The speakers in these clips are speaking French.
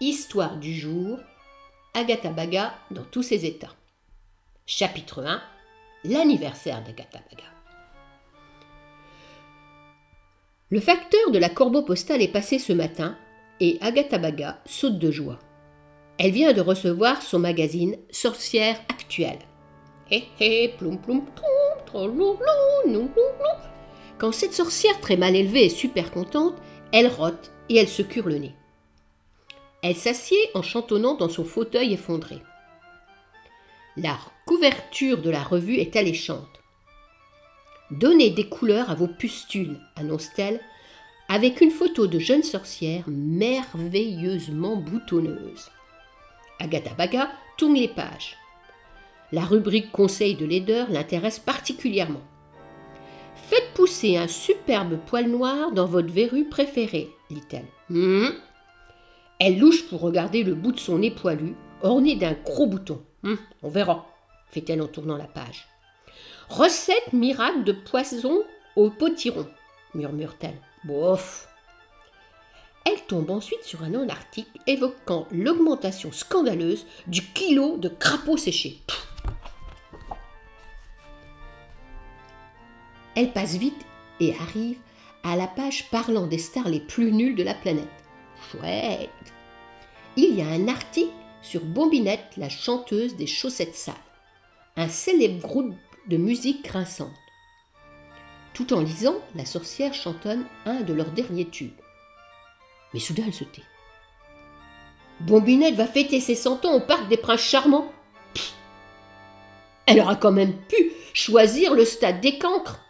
Histoire du jour, Agatha Baga dans tous ses états. Chapitre 1, l'anniversaire d'Agatha Baga. Le facteur de la corbeau postale est passé ce matin et Agatha Baga saute de joie. Elle vient de recevoir son magazine Sorcière actuelle. Hé hé, ploum ploum ploum, troloulou, nouloulou. Quand cette sorcière très mal élevée est super contente, elle rote et elle se cure le nez. Elle s'assied en chantonnant dans son fauteuil effondré. La couverture de la revue est alléchante. Donnez des couleurs à vos pustules, annonce-t-elle, avec une photo de jeune sorcière merveilleusement boutonneuse. Agatha Baga tourne les pages. La rubrique conseil de laideur l'intéresse particulièrement. Faites pousser un superbe poil noir dans votre verrue préférée, dit-elle. Elle louche pour regarder le bout de son nez poilu, orné d'un gros bouton. On verra, fait-elle en tournant la page. Recette miracle de poisson au potiron, murmure-t-elle. Bof. Elle tombe ensuite sur un article évoquant l'augmentation scandaleuse du kilo de crapauds séchés. Elle passe vite et arrive à la page parlant des stars les plus nulles de la planète. Chouette. Il y a un article sur Bombinette, la chanteuse des chaussettes sales, un célèbre groupe de musique grinçante. Tout en lisant, la sorcière chantonne un de leurs derniers tubes. Mais soudain, elle se tait. Bombinette va fêter ses 100 ans au parc des Princes Charmants. Elle aura quand même pu choisir le stade des Cancres.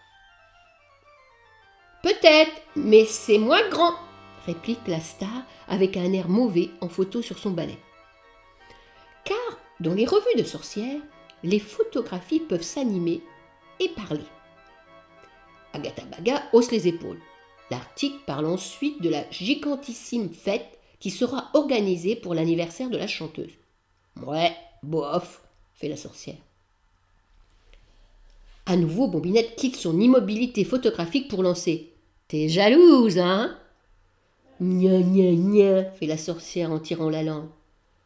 Peut-être, mais c'est moins grand, réplique la star avec un air mauvais en photo sur son balai. Car dans les revues de sorcières, les photographies peuvent s'animer et parler. Agatha Baga hausse les épaules. L'article parle ensuite de la gigantissime fête qui sera organisée pour l'anniversaire de la chanteuse. Ouais, bof, fait la sorcière. À nouveau, Bombinette quitte son immobilité photographique pour lancer. T'es jalouse, hein? Gna gna gna, fait la sorcière en tirant la langue.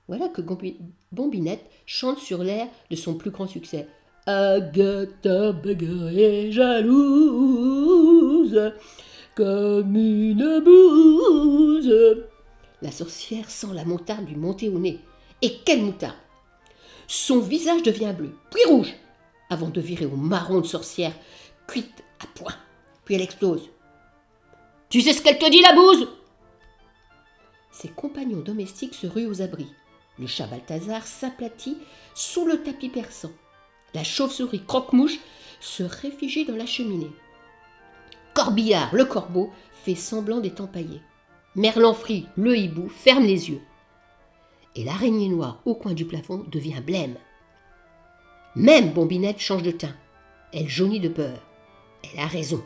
Voilà que Bombinette chante sur l'air de son plus grand succès. Agatha Baga est jalouse comme une bouse. La sorcière sent la moutarde lui monter au nez. Et quelle moutarde! Son visage devient bleu, puis rouge, avant de virer au marron de sorcière, cuite à point. Puis elle explose. Tu sais ce qu'elle te dit, la bouse? Ses compagnons domestiques se ruent aux abris. Le chat Balthazar s'aplatit sous le tapis persan. La chauve-souris Croque-Mouche se réfugie dans la cheminée. Corbillard, le corbeau, fait semblant d'être empaillé. Merlanfri, le hibou, ferme les yeux. Et l'araignée noire au coin du plafond devient blême. Même Bombinette change de teint. Elle jaunit de peur. Elle a raison.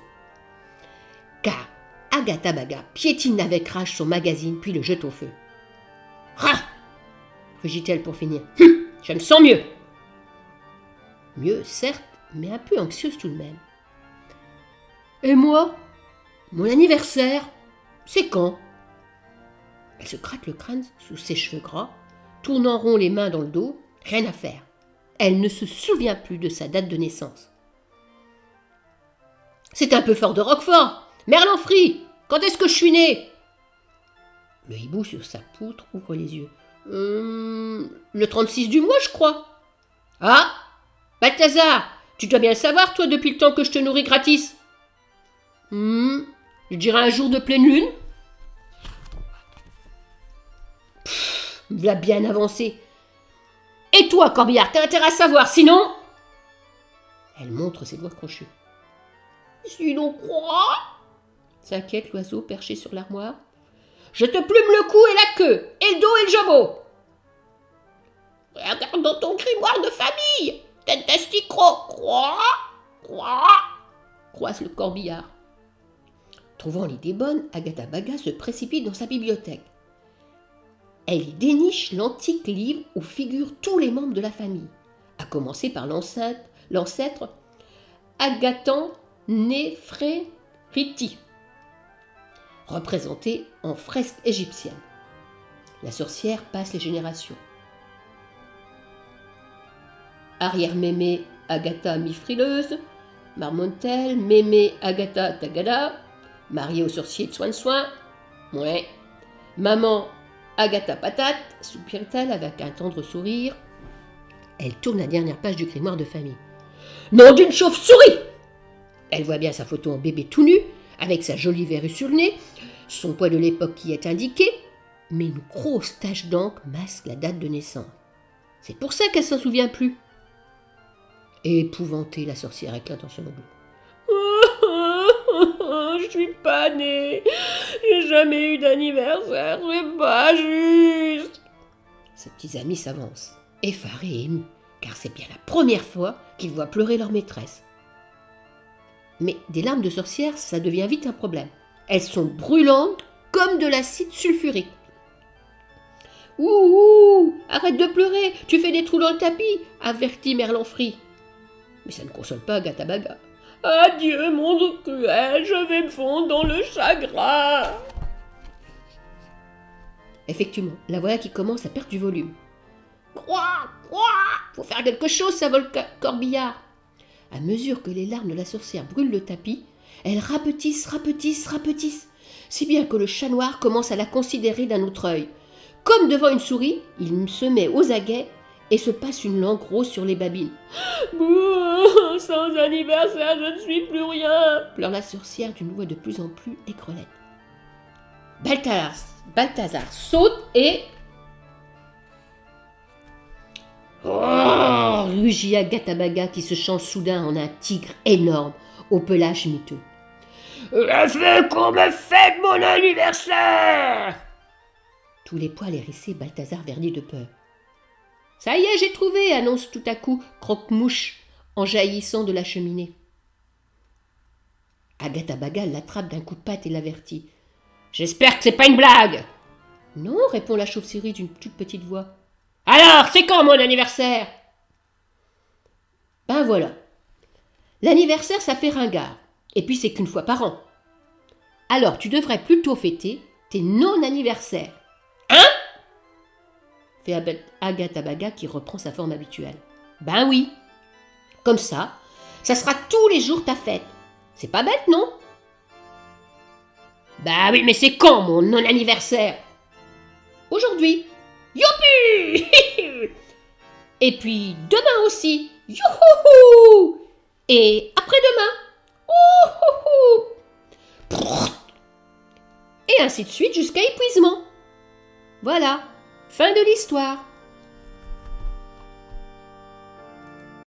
Car Agatha Baga piétine avec rage son magazine puis le jette au feu. « Rah !» rugit-elle pour finir. « Je me sens mieux !» Mieux, certes, mais un peu anxieuse tout de même. « Et moi ? Mon anniversaire ? C'est quand ?» Elle se gratte le crâne sous ses cheveux gras, tourne en rond les mains dans le dos, rien à faire. Elle ne se souvient plus de sa date de naissance. « C'est un peu fort de Roquefort ! Merlanfri, quand est-ce que je suis né ?» Le hibou sur sa poutre ouvre les yeux. Le 36 du mois, je crois. Ah, Balthazar, tu dois bien le savoir, toi, depuis le temps que je te nourris gratis. Je dirais un jour de pleine lune. V'là bien avancé. Et toi, Corbillard, t'as intérêt à savoir, sinon... Elle montre ses doigts crochus. Sinon quoi ? S'inquiète l'oiseau perché sur l'armoire. Je te plume le cou et la queue, et le dos et le jabot. Regarde dans ton grimoire de famille, tête d'asticro, croise le corbillard. Trouvant l'idée bonne, Agatha Baga se précipite dans sa bibliothèque. Elle y déniche l'antique livre où figurent tous les membres de la famille, à commencer par l'ancêtre Agathan Néphériti, représenté en fresque égyptienne. La sorcière passe les générations. Arrière-mémé, Agatha mi-frileuse, marmontel, mémé, Agatha tagada, mariée au sorcier de soin, ouais. Maman, Agatha patate, soupire-t-elle avec un tendre sourire. Elle tourne la dernière page du grimoire de famille. Nom d'une chauve-souris! Elle voit bien sa photo en bébé tout nu, avec sa jolie verrue sur le nez, son poids de l'époque qui est indiqué, mais une grosse tache d'encre masque la date de naissance. C'est pour ça qu'elle s'en souvient plus. Épouvantée, la sorcière éclate en sanglots. Je suis pas née. J'ai jamais eu d'anniversaire. C'est pas juste. Ses petits amis s'avancent, effarés et émus, car c'est bien la première fois qu'ils voient pleurer leur maîtresse. Mais des larmes de sorcière, ça devient vite un problème. Elles sont brûlantes comme de l'acide sulfurique. Ouh, arrête de pleurer, tu fais des trous dans le tapis, avertit Merlanfri. Mais ça ne console pas Agatha Baga. Adieu, monde cruel, je vais me fondre dans le chagrin. Effectivement, la voilà qui commence à perdre du volume. Croix, faut faire quelque chose, ça vole corbillard. À mesure que les larmes de la sorcière brûlent le tapis, elles rapetissent, si bien que le chat noir commence à la considérer d'un autre œil. Comme devant une souris, il se met aux aguets et se passe une langue rose sur les babines. Bouh, sans anniversaire, je ne suis plus rien, pleure la sorcière d'une voix de plus en plus aigrelette. Balthazar saute et... Oh, rugit Agatha Baga qui se change soudain en un tigre énorme au pelage miteux. Je veux qu'on me fête mon anniversaire! Tous les poils hérissés, Balthazar verdit de peur. Ça y est, j'ai trouvé, annonce tout à coup Croque-Mouche en jaillissant de la cheminée. Agatha Baga l'attrape d'un coup de patte et l'avertit. J'espère que c'est pas une blague! Non, répond la chauve-souris d'une toute petite voix. Alors, c'est quand mon anniversaire? Ben voilà. L'anniversaire, ça fait ringard. Et puis, c'est qu'une fois par an. Alors, tu devrais plutôt fêter tes non-anniversaires. Hein? Fait Agatha Baga qui reprend sa forme habituelle. Ben oui. Comme ça sera tous les jours ta fête. C'est pas bête, non? Ben oui, mais c'est quand mon non-anniversaire? Aujourd'hui. Youpi! Et puis demain aussi. Youhouhou! Et après-demain. Ouhouhou! Et ainsi de suite jusqu'à épuisement. Voilà, fin de l'histoire.